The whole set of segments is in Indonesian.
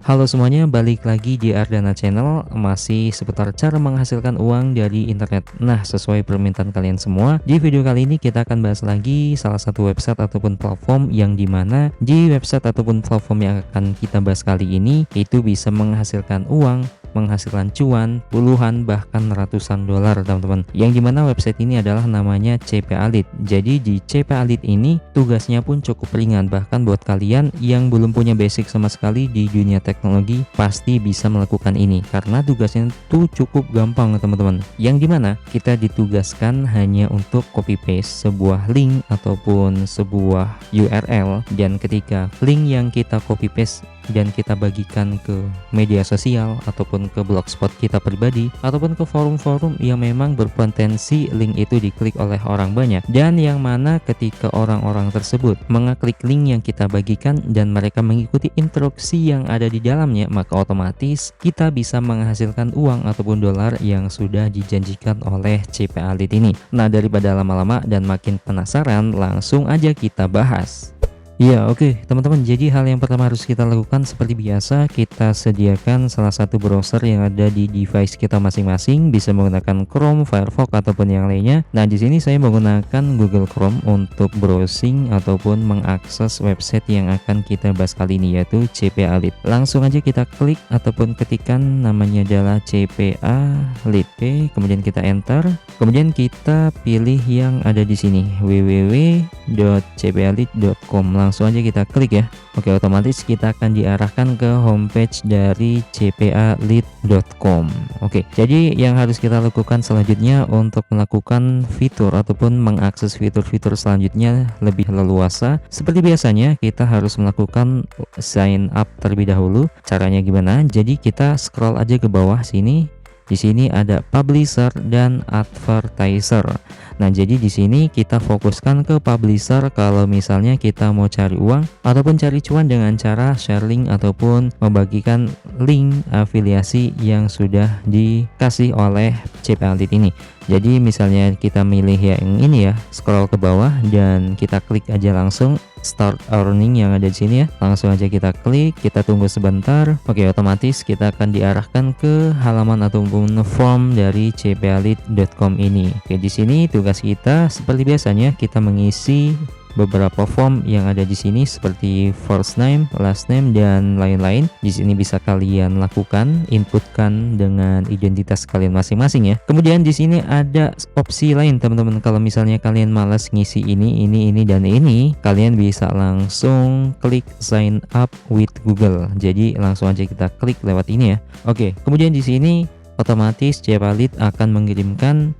Halo semuanya, balik lagi di Ardana Channel, masih seputar cara menghasilkan uang dari internet. Nah, sesuai permintaan kalian semua, di video kali ini kita akan bahas lagi salah satu website ataupun platform yang dimana di website ataupun platform yang akan kita bahas kali ini itu bisa menghasilkan uang, menghasilkan cuan puluhan bahkan ratusan dolar, teman-teman. Yang dimana website ini adalah namanya CPA Lead. Jadi di CPA Lead ini tugasnya pun cukup ringan, bahkan buat kalian yang belum punya basic sama sekali di dunia teknologi pasti bisa melakukan ini karena tugasnya tuh cukup gampang, teman-teman. Yang dimana kita ditugaskan hanya untuk copy paste sebuah link ataupun sebuah URL, dan ketika link yang kita copy paste dan kita bagikan ke media sosial ataupun ke blogspot kita pribadi ataupun ke forum-forum yang memang berpotensi link itu diklik oleh orang banyak, dan yang mana ketika orang-orang tersebut mengeklik link yang kita bagikan dan mereka mengikuti instruksi yang ada di dalamnya, maka otomatis kita bisa menghasilkan uang ataupun dolar yang sudah dijanjikan oleh CPA Lead ini. Nah, daripada lama-lama dan makin penasaran, langsung aja kita bahas. Ya, oke, teman-teman. Jadi hal yang pertama harus kita lakukan seperti biasa, kita sediakan salah satu browser yang ada di device kita masing-masing, bisa menggunakan Chrome, Firefox ataupun yang lainnya. Nah, di sini saya menggunakan Google Chrome untuk browsing ataupun mengakses website yang akan kita bahas kali ini, yaitu CPA Lead. Langsung aja kita klik ataupun ketikkan namanya adalah CPA Lead. Oke, kemudian kita enter. Kemudian kita pilih yang ada di sini, www.cpalead.com. Langsung aja kita klik ya. Oke, otomatis kita akan diarahkan ke homepage dari cpalead.com. Oke, jadi yang harus kita lakukan selanjutnya untuk melakukan fitur ataupun mengakses fitur-fitur selanjutnya lebih leluasa, seperti biasanya kita harus melakukan sign up terlebih dahulu. Caranya gimana? Jadi kita scroll aja ke bawah sini. Di sini ada publisher dan advertiser. Nah, jadi di sini kita fokuskan ke publisher kalau misalnya kita mau cari uang ataupun cari cuan dengan cara share link ataupun membagikan link afiliasi yang sudah dikasih oleh CPA Lead ini. Jadi misalnya kita milih yang ini ya, scroll ke bawah dan kita klik aja langsung start earning yang ada di sini ya. Langsung aja kita klik, kita tunggu sebentar. Oke, otomatis kita akan diarahkan ke halaman ataupun form dari cpalead.com ini. Oke, di sini tugas kita seperti biasanya kita mengisi beberapa form yang ada di sini seperti first name, last name dan lain-lain. Di sini bisa kalian lakukan, inputkan dengan identitas kalian masing-masing ya. Kemudian di sini ada opsi lain, teman-teman. Kalau misalnya kalian malas ngisi ini dan ini, kalian bisa langsung klik sign up with Google. Jadi langsung aja kita klik lewat ini ya. Oke, kemudian di sini otomatis CPA Lead akan mengirimkan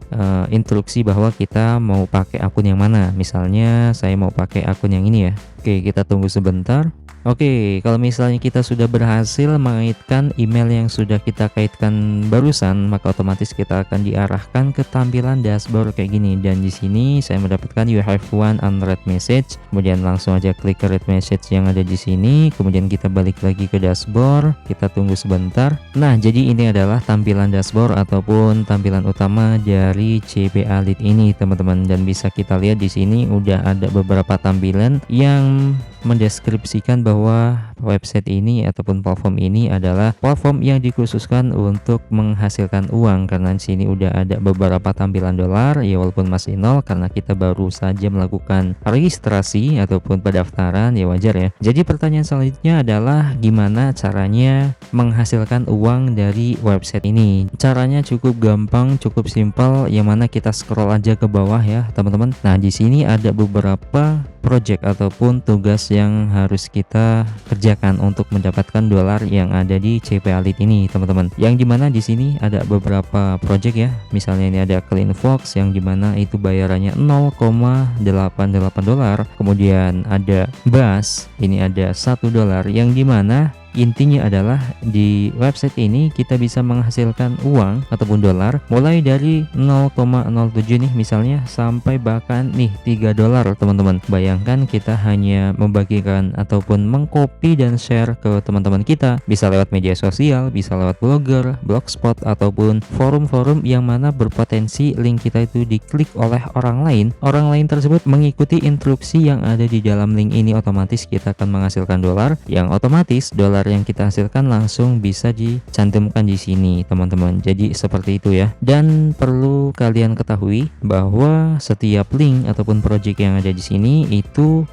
instruksi bahwa kita mau pakai akun yang mana. Misalnya saya mau pakai akun yang ini ya. Oke, kita tunggu sebentar. Oke, kalau misalnya kita sudah berhasil mengaitkan email yang sudah kita kaitkan barusan, maka otomatis kita akan diarahkan ke tampilan dashboard kayak gini. Dan di sini saya mendapatkan you have one unread message. Kemudian langsung aja klik ke read message yang ada di sini. Kemudian kita balik lagi ke dashboard. Kita tunggu sebentar. Nah, jadi ini adalah tampilan dashboard ataupun tampilan utama dari CPA Lead ini, teman-teman. Dan bisa kita lihat di sini udah ada beberapa tampilan yang mendeskripsikan bahwa website ini ataupun platform ini adalah platform yang dikhususkan untuk menghasilkan uang, karena di sini udah ada beberapa tampilan dolar ya, walaupun masih nol karena kita baru saja melakukan registrasi ataupun pendaftaran ya, wajar ya. Jadi pertanyaan selanjutnya adalah gimana caranya menghasilkan uang dari website ini. Caranya cukup gampang, cukup simpel, yang mana kita scroll aja ke bawah ya, teman-teman. Nah, di sini ada beberapa project ataupun tugas yang harus kita kerjakan untuk mendapatkan dolar yang ada di CPA Lead ini, teman-teman. Yang dimana di sini ada beberapa project ya. Misalnya ini ada CleanFox yang dimana itu bayarannya 0,88 dolar. Kemudian ada Bass, ini ada 1 dolar, yang dimana intinya adalah di website ini kita bisa menghasilkan uang ataupun dolar mulai dari 0,07 nih misalnya sampai bahkan nih 3 dolar, teman-teman. Bayangkan kita hanya membagikan ataupun mengcopy dan share ke teman-teman kita, bisa lewat media sosial, bisa lewat blogger, blogspot ataupun forum-forum yang mana berpotensi link kita itu diklik oleh orang lain. Orang lain tersebut mengikuti instruksi yang ada di dalam link ini, otomatis kita akan menghasilkan dolar, yang otomatis dolar yang kita hasilkan langsung bisa dicantumkan di sini teman-teman. Jadi seperti itu ya. Dan perlu kalian ketahui bahwa setiap link ataupun project yang ada di sini itu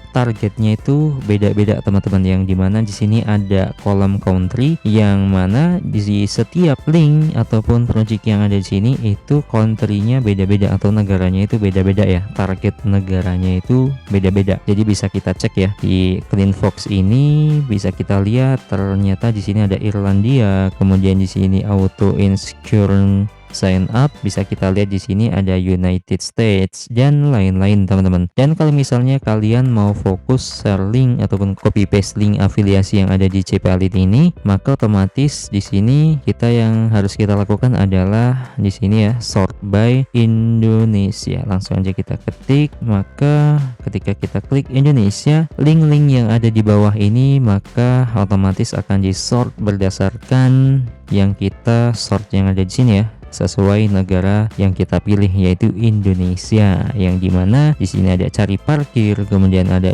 targetnya itu beda-beda teman-teman, yang dimana di sini ada kolom country yang mana di setiap link ataupun project yang ada di sini itu country-nya beda-beda atau negaranya itu beda-beda ya, target negaranya itu beda-beda. Jadi bisa kita cek ya di CleanFox ini, bisa kita lihat ternyata di sini ada Irlandia, kemudian di sini auto insecure sign up, bisa kita lihat di sini ada United States dan lain-lain teman-teman. Dan kalau misalnya kalian mau fokus share link ataupun copy paste link afiliasi yang ada di CPA Lead ini, maka otomatis di sini kita yang harus kita lakukan adalah di sini ya, sort by Indonesia. Langsung aja kita ketik, maka ketika kita klik Indonesia, link-link yang ada di bawah ini maka otomatis akan di sort berdasarkan yang kita sort yang ada di sini ya, sesuai negara yang kita pilih yaitu Indonesia, yang dimana di sini ada cari parkir, kemudian ada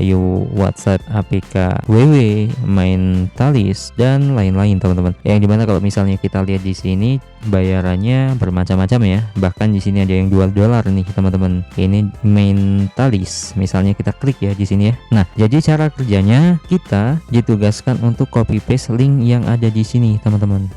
WhatsApp APK WW, Mentalis dan lain-lain teman-teman. Yang dimana kalau misalnya kita lihat di sini bayarannya bermacam-macam ya, bahkan di sini ada yang $2 nih teman-teman. Ini Mentalis, misalnya kita klik ya di sini ya. Nah, jadi cara kerjanya kita ditugaskan untuk copy paste link yang ada di sini teman-teman,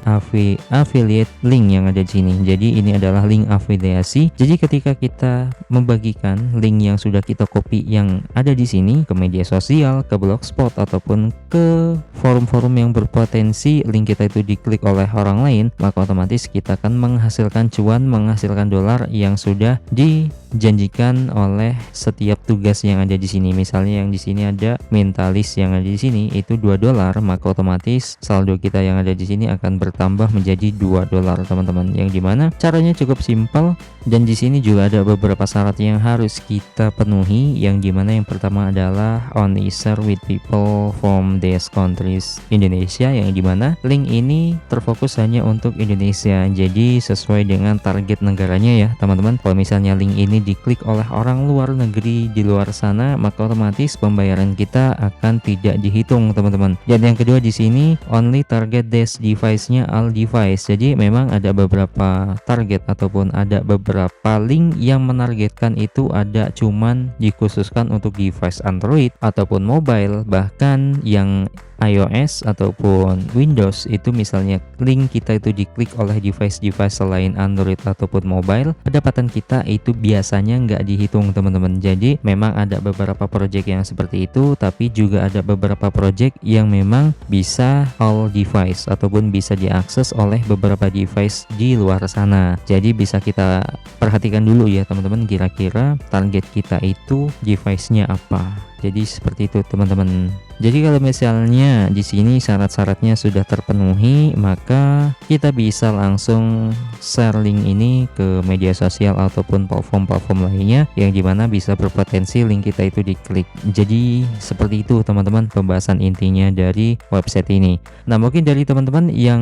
affiliate link yang ada di sini. Jadi ini adalah link afiliasi. Jadi ketika kita membagikan link yang sudah kita copy yang ada di sini ke media sosial, ke blogspot ataupun ke forum-forum yang berpotensi link kita itu diklik oleh orang lain, maka otomatis kita akan menghasilkan cuan, menghasilkan dolar yang sudah dijanjikan oleh setiap tugas yang ada di sini. Misalnya yang di sini ada Mentalis yang ada di sini itu $2, maka otomatis saldo kita yang ada di sini akan bertambah menjadi $2 teman-teman. Yang dimana caranya cukup simpel, dan di sini juga ada beberapa syarat yang harus kita penuhi, yang dimana yang pertama adalah only share with people from these countries Indonesia, yang dimana link ini terfokus hanya untuk Indonesia, jadi sesuai dengan target negaranya ya teman-teman. Kalau misalnya link ini diklik oleh orang luar negeri di luar sana, maka otomatis pembayaran kita akan tidak dihitung teman-teman. Dan yang kedua di sini only target this device-nya all device, jadi memang ada beberapa target ataupun ada beberapa link yang menargetkan itu ada cuman dikhususkan untuk device Android ataupun mobile, bahkan yang iOS ataupun Windows itu misalnya link kita itu diklik oleh device-device selain Android ataupun mobile, pendapatan kita itu biasanya nggak dihitung teman-teman. Jadi memang ada beberapa project yang seperti itu, tapi juga ada beberapa project yang memang bisa all device ataupun bisa diakses oleh beberapa device di luar sana. Jadi bisa kita perhatikan dulu ya teman-teman, kira-kira target kita itu device-nya apa. Jadi seperti itu teman-teman. Jadi kalau misalnya di sini syarat-syaratnya sudah terpenuhi, maka kita bisa langsung share link ini ke media sosial ataupun platform-platform lainnya yang dimana bisa berpotensi link kita itu diklik. Jadi seperti itu teman-teman pembahasan intinya dari website ini. Nah, mungkin dari teman-teman yang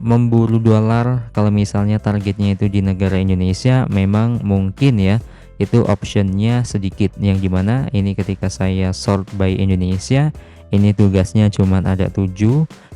memburu dolar, kalau misalnya targetnya itu di negara Indonesia, memang mungkin ya itu optionnya sedikit, yang dimana ini ketika saya sort by Indonesia ini tugasnya cuman ada 7,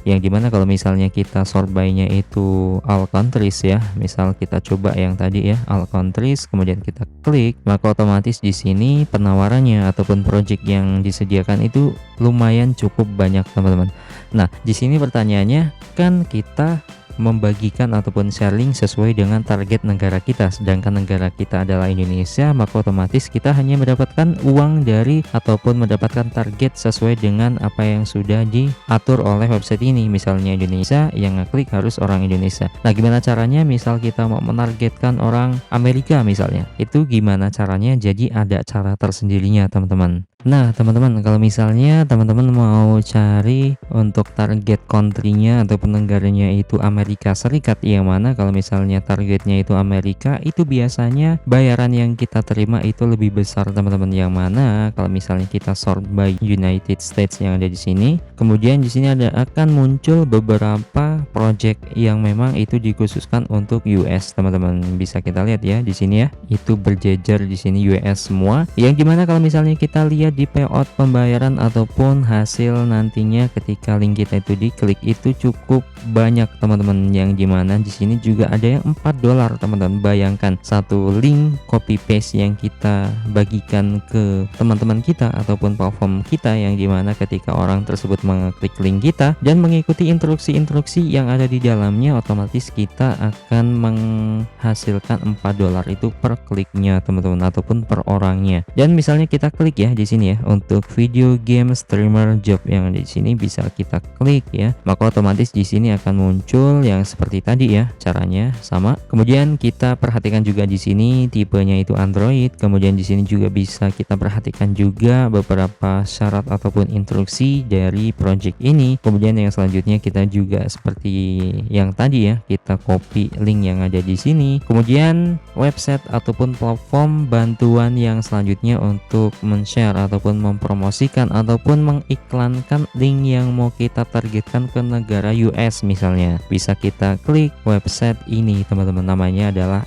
yang dimana kalau misalnya kita sort by nya itu all countries ya, misal kita coba yang tadi ya all countries, kemudian kita klik, maka otomatis di sini penawarannya ataupun project yang disediakan itu lumayan cukup banyak teman-teman. Nah, di sini pertanyaannya kan kita membagikan ataupun sharing sesuai dengan target negara kita, sedangkan negara kita adalah Indonesia, maka otomatis kita hanya mendapatkan uang dari ataupun mendapatkan target sesuai dengan apa yang sudah diatur oleh website ini. Misalnya Indonesia, yang ngeklik harus orang Indonesia. Nah, gimana caranya misal kita mau menargetkan orang Amerika misalnya, itu gimana caranya? Jadi ada cara tersendirinya teman-teman. Nah teman-teman, kalau misalnya teman-teman mau cari untuk target country-nya ataupun negaranya itu Amerika Serikat, yang mana kalau misalnya targetnya itu Amerika, itu biasanya bayaran yang kita terima itu lebih besar teman-teman. Yang mana kalau misalnya kita sort by United States yang ada di sini, kemudian di sini ada akan muncul beberapa project yang memang itu dikhususkan untuk US teman-teman. Bisa kita lihat ya di sini ya, itu berjejer di sini US semua. Yang dimana kalau misalnya kita lihat lihat di payout pembayaran ataupun hasil nantinya ketika link kita itu diklik itu cukup banyak teman-teman, yang dimana di sini juga ada yang $4 teman-teman. Bayangkan satu link copy paste yang kita bagikan ke teman-teman kita ataupun platform kita, yang dimana ketika orang tersebut mengklik link kita dan mengikuti instruksi-instruksi yang ada di dalamnya, otomatis kita akan menghasilkan $4 itu per kliknya teman-teman ataupun per orangnya. Dan misalnya kita klik ya di sini ya untuk video game streamer job yang ada di sini, bisa kita klik ya, maka otomatis di sini akan muncul yang seperti tadi ya, caranya sama. Kemudian kita perhatikan juga di sini tipenya itu Android. Kemudian di sini juga bisa kita perhatikan juga beberapa syarat ataupun instruksi dari project ini. Kemudian yang selanjutnya kita juga seperti yang tadi ya, kita copy link yang ada di sini. Kemudian website ataupun platform bantuan yang selanjutnya untuk men-share ataupun mempromosikan ataupun mengiklankan link yang mau kita targetkan ke negara US misalnya, bisa kita klik website ini teman-teman, namanya adalah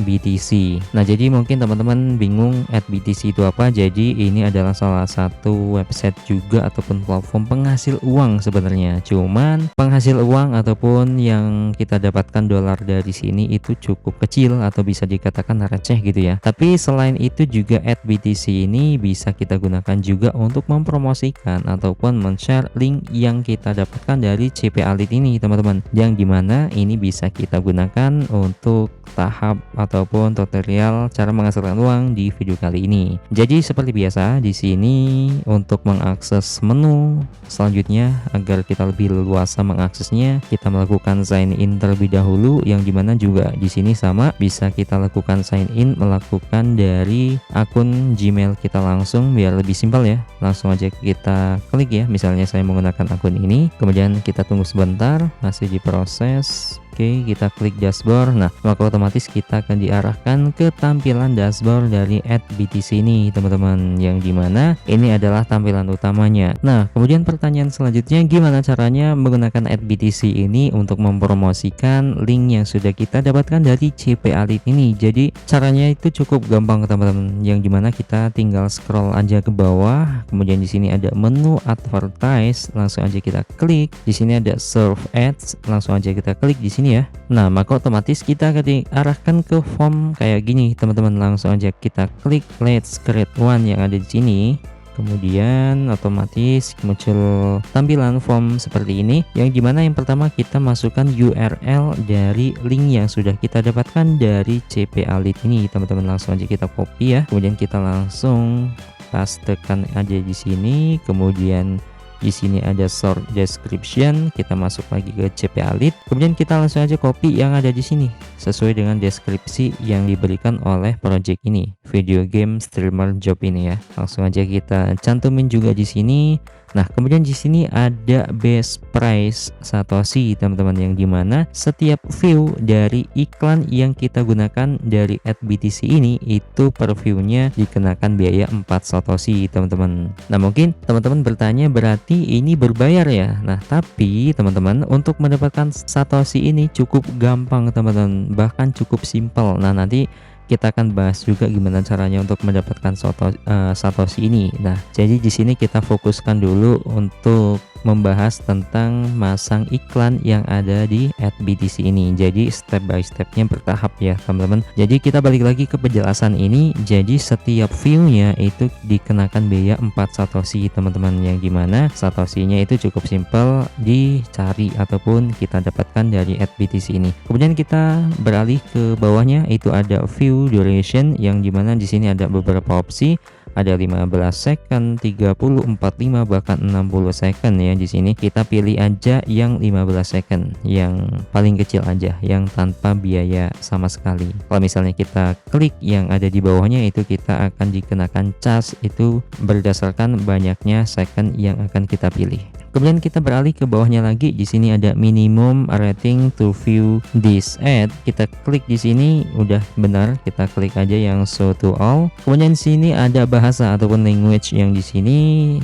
@BTC. Nah, jadi mungkin teman-teman bingung @BTC itu apa. Jadi ini adalah salah satu website juga ataupun platform penghasil uang sebenarnya. Cuman penghasil uang ataupun yang kita dapatkan dolar dari sini itu cukup kecil atau bisa dikatakan receh gitu ya. Tapi selain itu juga @BTC ini bisa kita gunakan juga untuk mempromosikan ataupun men-share link yang kita dapatkan dari CPA Lead ini teman-teman, yang dimana ini bisa kita gunakan untuk tahap ataupun tutorial cara menghasilkan uang di video kali ini. Jadi seperti biasa di sini untuk mengakses menu selanjutnya agar kita lebih leluasa mengaksesnya, kita melakukan sign in terlebih dahulu, yang dimana juga di sini sama bisa kita lakukan sign in melakukan dari akun Gmail kita langsung biar lebih simpel ya. Langsung aja kita klik ya, misalnya saya menggunakan akun ini, kemudian kita tunggu sebentar masih diproses. Oke, kita klik dashboard. Nah, maka otomatis kita akan diarahkan ke tampilan dashboard dari @BTC ini teman-teman, yang dimana ini adalah tampilan utamanya. Nah, kemudian pertanyaan selanjutnya, gimana caranya menggunakan @BTC ini untuk mempromosikan link yang sudah kita dapatkan dari CPA Lead ini? Jadi caranya itu cukup gampang teman-teman, yang dimana kita tinggal scroll aja ke bawah, kemudian di sini ada menu advertise, langsung aja kita klik. Di sini ada serve ads, langsung aja kita klik di sini ya. Nah, maka otomatis kita akan diarahkan ke form kayak gini teman-teman. Langsung aja kita klik let's create one yang ada di sini. Kemudian otomatis muncul tampilan form seperti ini, yang dimana yang pertama kita masukkan URL dari link yang sudah kita dapatkan dari CPA Lead ini teman-teman. Langsung aja kita copy ya, kemudian kita langsung pastekan aja di sini. Kemudian di sini ada short description, kita masuk lagi ke CPA Lead, kemudian kita langsung aja copy yang ada di sini sesuai dengan deskripsi yang diberikan oleh project ini, video game streamer job ini ya. Langsung aja kita cantumin juga di sini. Nah, kemudian di sini ada base price Satoshi teman-teman, yang dimana setiap view dari iklan yang kita gunakan dari @BTC ini itu per view-nya dikenakan biaya 4 Satoshi teman-teman. Nah, mungkin teman-teman bertanya berarti ini berbayar ya. Nah, tapi teman-teman untuk mendapatkan Satoshi ini cukup gampang teman-teman, bahkan cukup simpel. Nah, nanti kita akan bahas juga gimana caranya untuk mendapatkan Satoshi ini. Nah, jadi di sini kita fokuskan dulu untuk membahas tentang masang iklan yang ada di @BTC ini. Jadi step by stepnya bertahap ya teman-teman. Jadi kita balik lagi ke penjelasan ini. Jadi setiap view-nya itu dikenakan biaya 4 Satoshi teman-teman, yang dimana Satoshi-nya itu cukup simple dicari ataupun kita dapatkan dari @BTC ini. Kemudian kita beralih ke bawahnya, itu ada view duration, yang dimana di sini ada beberapa opsi. Ada 15 second, 30, 45, bahkan 60 second ya. Di sini kita pilih aja yang 15 second, yang paling kecil aja, yang tanpa biaya sama sekali. Kalau misalnya kita klik yang ada di bawahnya, itu kita akan dikenakan charge itu berdasarkan banyaknya second yang akan kita pilih. Kemudian kita beralih ke bawahnya lagi, di sini ada minimum rating to view this ad. Kita klik di sini, udah benar, kita klik aja yang show to all. Kemudian di sini ada bahasa ataupun language yang di sini.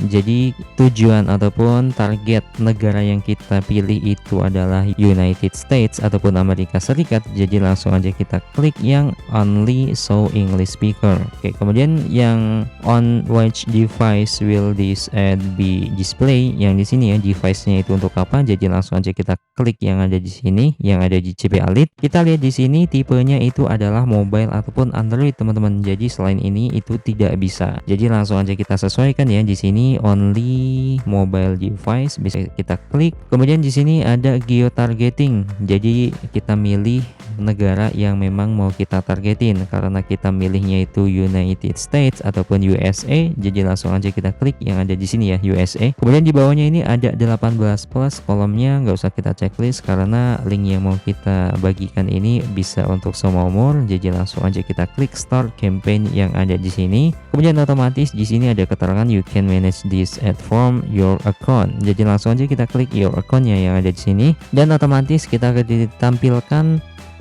Jadi tujuan ataupun target negara yang kita pilih itu adalah United States ataupun Amerika Serikat. Jadi langsung aja kita klik yang only show English speaker. Oke, kemudian yang on which device will this ad be display, yang di sini ya device-nya itu untuk apa. Jadi langsung aja kita klik yang ada di sini, yang ada di CPA Lead. Kita lihat di sini tipenya itu adalah mobile ataupun Android teman-teman. Jadi selain ini itu tidak bisa. Jadi langsung aja kita sesuaikan ya, di sini only mobile device bisa kita klik. Kemudian di sini ada geotargeting. Jadi kita milih negara yang memang mau kita targetin, karena kita milihnya itu United States ataupun USA. Jadi langsung aja kita klik yang ada di sini ya, USA. Kemudian di bawahnya ini ada 18 plus, kolomnya nggak usah kita checklist karena link yang mau kita bagikan ini bisa untuk semua umur. Jadi langsung aja kita klik start campaign yang ada di sini. Kemudian otomatis di sini ada keterangan you can manage this ad from your account. Jadi langsung aja kita klik your account-nya yang ada di sini, dan otomatis kita akan ditampilkan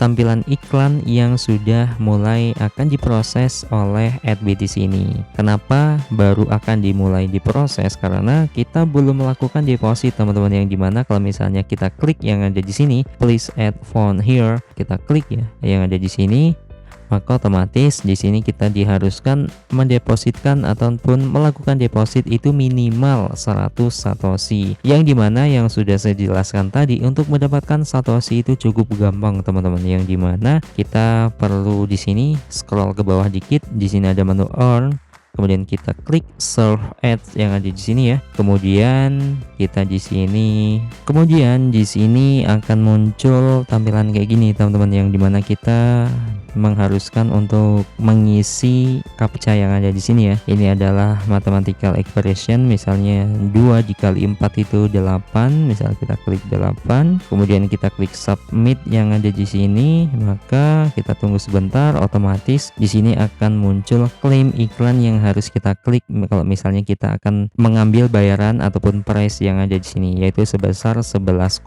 tampilan iklan yang sudah mulai akan diproses oleh AdBTC ini. Kenapa baru akan dimulai diproses? Karena kita belum melakukan deposit teman-teman, yang dimana kalau misalnya kita klik yang ada di sini please add phone here, kita klik ya yang ada di sini, maka otomatis di sini kita diharuskan mendepositkan ataupun melakukan deposit itu minimal 100 satoshi, yang dimana yang sudah saya jelaskan tadi untuk mendapatkan satoshi itu cukup gampang teman-teman, yang dimana kita perlu di sini scroll ke bawah dikit, di sini ada menu earn. Kemudian kita klik serve ads yang ada di sini ya. Kemudian kita di sini, akan muncul tampilan kayak gini teman-teman, yang dimana kita mengharuskan untuk mengisi captcha yang ada di sini ya. Ini adalah mathematical expression, misalnya 2 dikali 4 itu 8, misal kita klik 8, kemudian kita klik submit yang ada di sini, maka kita tunggu sebentar, otomatis di sini akan muncul klaim iklan yang harus kita klik kalau misalnya kita akan mengambil bayaran ataupun price yang ada di sini, yaitu sebesar 11,2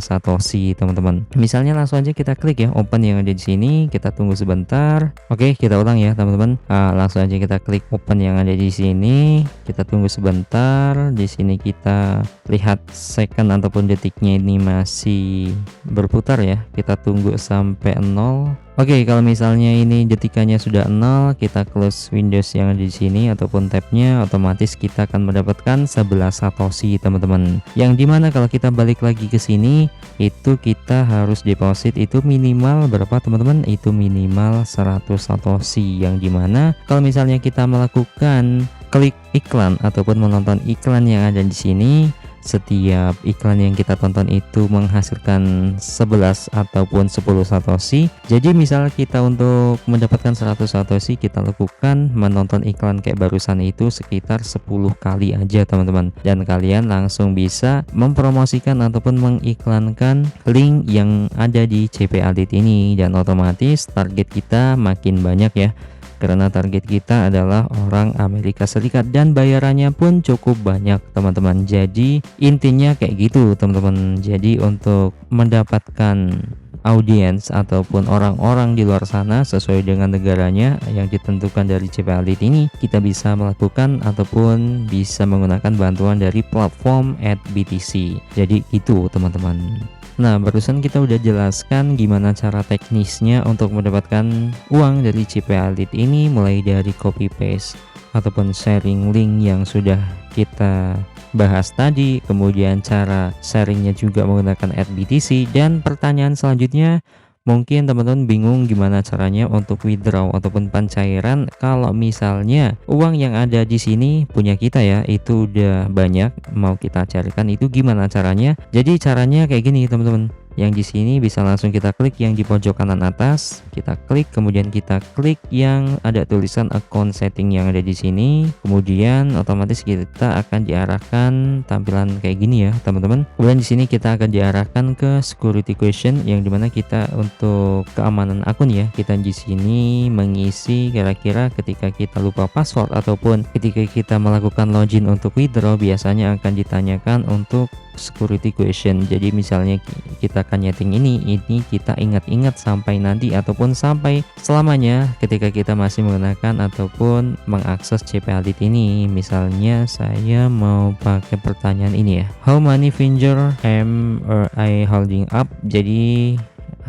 satoshi teman-teman. Misalnya langsung aja kita klik ya open yang ada di sini, kita tunggu sebentar. Oke, kita ulang ya teman-teman. Langsung aja kita klik open yang ada di sini, kita tunggu sebentar. Di sini kita lihat second ataupun detiknya ini masih berputar ya, kita tunggu sampai 0. Oke, kalau misalnya ini detikannya sudah 0, kita close Windows yang ada di sini ataupun tabnya, otomatis kita akan mendapatkan 11 satoshi teman-teman. Yang dimana kalau kita balik lagi ke sini, itu kita harus deposit itu minimal berapa teman-teman? Itu minimal 100 satoshi. Yang dimana kalau misalnya kita melakukan klik iklan ataupun menonton iklan yang ada di sini, setiap iklan yang kita tonton itu menghasilkan 11 ataupun 10 satoshi. Jadi misal kita untuk mendapatkan 100 satoshi, kita lakukan menonton iklan kayak barusan itu sekitar 10 kali aja teman-teman, dan kalian langsung bisa mempromosikan ataupun mengiklankan link yang ada di CPA Lead ini, dan otomatis target kita makin banyak ya, karena target kita adalah orang Amerika Serikat dan bayarannya pun cukup banyak teman-teman. Jadi intinya kayak gitu teman-teman. Jadi untuk mendapatkan audiens ataupun orang-orang di luar sana sesuai dengan negaranya yang ditentukan dari CPA Lead ini, kita bisa melakukan ataupun bisa menggunakan bantuan dari platform AdBTC. Jadi itu teman-teman. Nah, barusan kita udah jelaskan gimana cara teknisnya untuk mendapatkan uang dari CPA Lead ini, mulai dari copy paste ataupun sharing link yang sudah kita bahas tadi, kemudian cara sharingnya juga menggunakan AdBTC, dan pertanyaan selanjutnya mungkin teman-teman bingung gimana caranya untuk withdraw ataupun pencairan kalau misalnya uang yang ada di sini punya kita ya, itu udah banyak mau kita carikan, itu gimana caranya? Jadi caranya kayak gini teman-teman. Yang di sini bisa langsung kita klik yang di pojok kanan atas, kita klik, kemudian kita klik yang ada tulisan account setting yang ada di sini. Kemudian otomatis kita akan diarahkan tampilan kayak gini ya, teman-teman. Kemudian di sini kita akan diarahkan ke security question yang dimana kita untuk keamanan akun ya. Kita di sini mengisi kira-kira ketika kita lupa password ataupun ketika kita melakukan login untuk withdraw, biasanya akan ditanyakan untuk security question. Jadi misalnya kita akan nyeting ini kita ingat-ingat sampai nanti ataupun sampai selamanya ketika kita masih menggunakan ataupun mengakses CPA Lead ini. Misalnya saya mau pakai pertanyaan ini ya, how many finger am I holding up? Jadi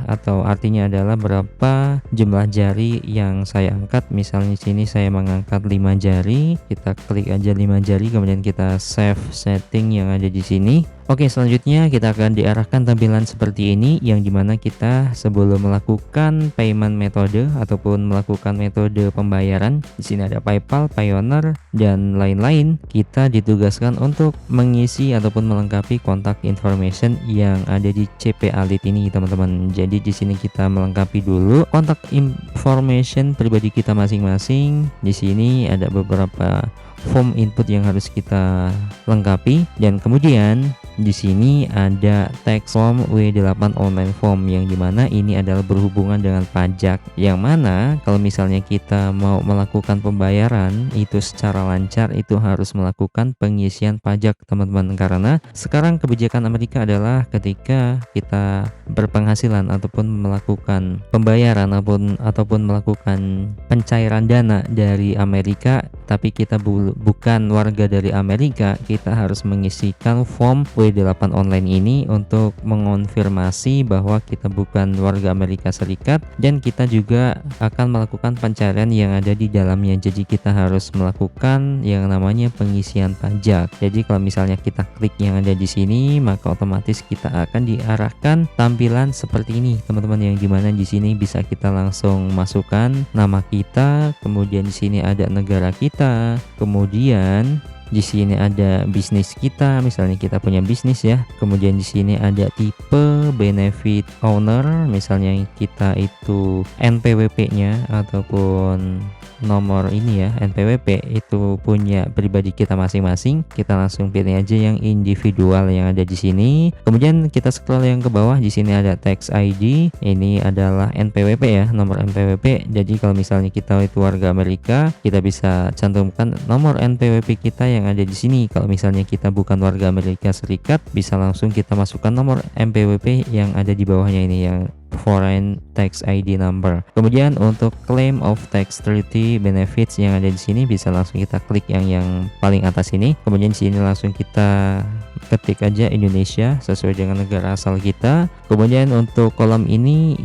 atau artinya adalah berapa jumlah jari yang saya angkat. Misalnya di sini saya mengangkat 5 jari, kita klik aja 5 jari, kemudian kita save setting yang ada di sini. Oke, selanjutnya kita akan diarahkan tampilan seperti ini yang dimana kita sebelum melakukan payment metode ataupun melakukan metode pembayaran, di sini ada PayPal, Payoneer dan lain-lain, kita ditugaskan untuk mengisi ataupun melengkapi kontak information yang ada di CPA Lead ini, teman-teman. Jadi di sini kita melengkapi dulu kontak information pribadi kita masing-masing. Di sini ada beberapa form input yang harus kita lengkapi, dan kemudian di sini ada text form W8 online form yang dimana ini adalah berhubungan dengan pajak, yang mana kalau misalnya kita mau melakukan pembayaran itu secara lancar itu harus melakukan pengisian pajak, teman-teman, karena sekarang kebijakan Amerika adalah ketika kita berpenghasilan ataupun melakukan pembayaran ataupun melakukan pencairan dana dari Amerika tapi kita bukan warga dari Amerika, kita harus mengisikan form W8 online ini untuk mengonfirmasi bahwa kita bukan warga Amerika Serikat dan kita juga akan melakukan pencarian yang ada di dalamnya. Jadi kita harus melakukan yang namanya pengisian pajak. Jadi kalau misalnya kita klik yang ada di sini, maka otomatis kita akan diarahkan tampilan seperti ini, teman-teman, yang dimana di sini bisa kita langsung masukkan nama kita, kemudian di sini ada negara kita, kemudian di sini ada bisnis kita, misalnya kita punya bisnis ya. Kemudian di sini ada tipe benefit owner, misalnya kita itu NPWP-nya ataupun nomor ini ya, NPWP itu punya pribadi kita masing-masing. Kita langsung pilih aja yang individual yang ada di sini. Kemudian kita scroll yang ke bawah, di sini ada tax ID. Ini adalah NPWP ya, nomor NPWP. Jadi kalau misalnya kita itu warga Amerika, kita bisa cantumkan nomor NPWP kita yang ada di sini. Kalau misalnya kita bukan warga Amerika Serikat, bisa langsung kita masukkan nomor NPWP yang ada di bawahnya ini, yang foreign tax ID number. Kemudian untuk claim of tax treaty benefits yang ada di sini bisa langsung kita klik yang paling atas ini. Kemudian di sini langsung kita ketik aja Indonesia sesuai dengan negara asal kita. Kemudian untuk kolom ini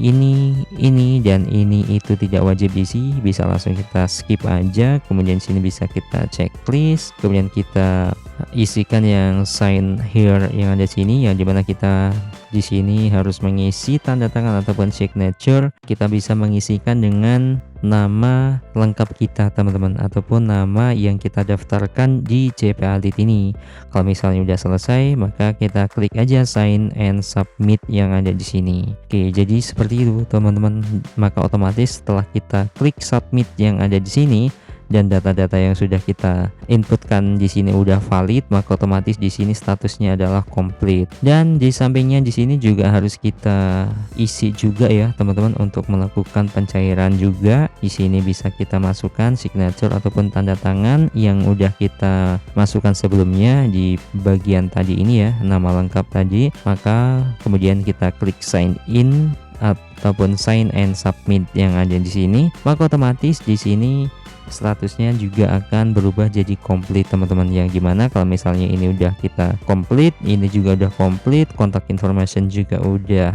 dan ini itu tidak wajib diisi, bisa langsung kita skip aja. Kemudian di sini bisa kita checklist. Kemudian kita isikan yang sign here yang ada di sini, yang dimana kita di sini harus mengisi tanda tangan ataupun signature. Kita bisa mengisikan dengan nama lengkap kita, teman-teman, ataupun nama yang kita daftarkan di CPA Lead ini. Kalau misalnya udah selesai, maka kita klik aja sign and submit yang ada di sini. Oke, jadi seperti itu, teman-teman. Maka otomatis setelah kita klik submit yang ada di sini dan data-data yang sudah kita inputkan di sini udah valid, maka otomatis di sini statusnya adalah complete. Dan di sampingnya di sini juga harus kita isi juga ya, teman-teman, untuk melakukan pencairan juga. Di sini bisa kita masukkan signature ataupun tanda tangan yang udah kita masukkan sebelumnya di bagian tadi ini ya, nama lengkap tadi. Maka kemudian kita klik sign in ataupun sign and submit yang ada di sini, maka otomatis di sini statusnya juga akan berubah jadi komplit, teman-teman, yang gimana kalau misalnya ini udah kita komplit, ini juga udah komplit, kontak information juga udah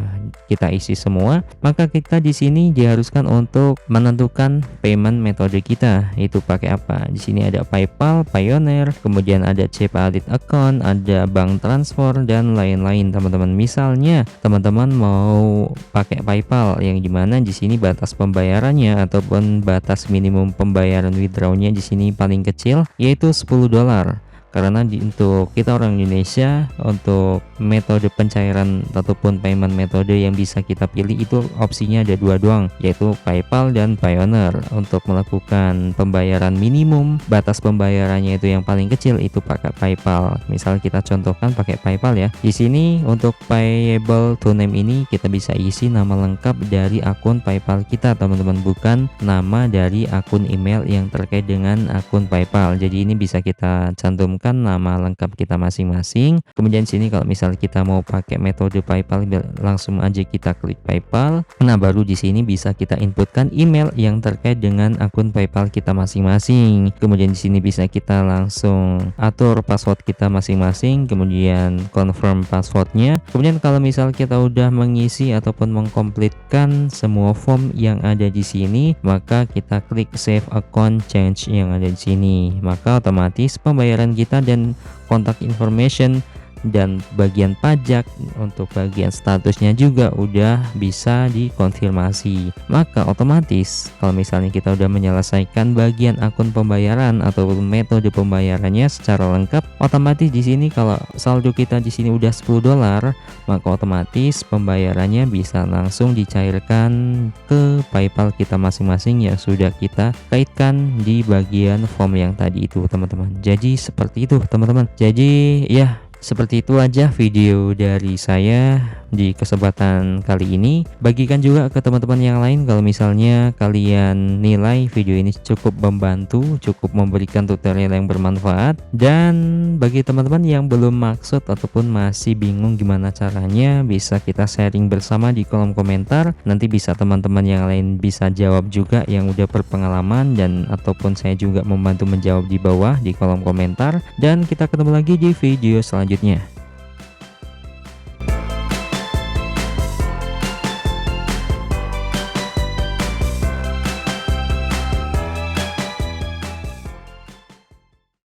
kita isi semua, maka kita di sini diharuskan untuk menentukan payment metode kita itu pakai apa. Di sini ada PayPal, Payoneer, kemudian ada CPA Lead account, ada bank transfer dan lain-lain, teman-teman. Misalnya teman-teman mau pakai PayPal yang dimana di sini batas pembayarannya ataupun batas minimum pembayaran withdrawnya di sini paling kecil yaitu $10. karena untuk kita orang Indonesia, untuk metode pencairan ataupun payment metode yang bisa kita pilih itu opsinya ada dua doang, yaitu PayPal dan Payoneer. Untuk melakukan pembayaran minimum, batas pembayarannya itu yang paling kecil itu pakai PayPal. Misal kita contohkan pakai PayPal ya. Di sini untuk payable to name ini kita bisa isi nama lengkap dari akun PayPal kita teman-teman, bukan nama dari akun email yang terkait dengan akun PayPal. Jadi ini bisa kita cantumkan nama lengkap kita masing-masing. Kemudian sini kalau misal kita mau pakai metode PayPal, langsung aja kita klik PayPal. Nah, baru di sini bisa kita inputkan email yang terkait dengan akun PayPal kita masing-masing. Kemudian di sini bisa kita langsung atur password kita masing-masing, kemudian confirm passwordnya. Kemudian kalau misal kita udah mengisi ataupun mengkomplitkan semua form yang ada di sini, maka kita klik save account change yang ada di sini. Maka otomatis pembayaran kita dan kontak information dan bagian pajak untuk bagian statusnya juga udah bisa dikonfirmasi. Maka otomatis kalau misalnya kita udah menyelesaikan bagian akun pembayaran atau metode pembayarannya secara lengkap, otomatis di sini kalau saldo kita di sini udah $10, maka otomatis pembayarannya bisa langsung dicairkan ke PayPal kita masing-masing yang sudah kita kaitkan di bagian form yang tadi itu teman-teman. Jadi seperti itu teman-teman. Jadi ya, seperti itu aja video dari saya di kesempatan kali ini. Bagikan juga ke teman-teman yang lain kalau misalnya kalian nilai video ini cukup membantu, cukup memberikan tutorial yang bermanfaat. Dan bagi teman-teman yang belum maksud ataupun masih bingung gimana caranya, bisa kita sharing bersama di kolom komentar. Nanti bisa teman-teman yang lain bisa jawab juga yang udah berpengalaman, dan ataupun saya juga membantu menjawab di bawah di kolom komentar. Dan kita ketemu lagi di video selanjutnya.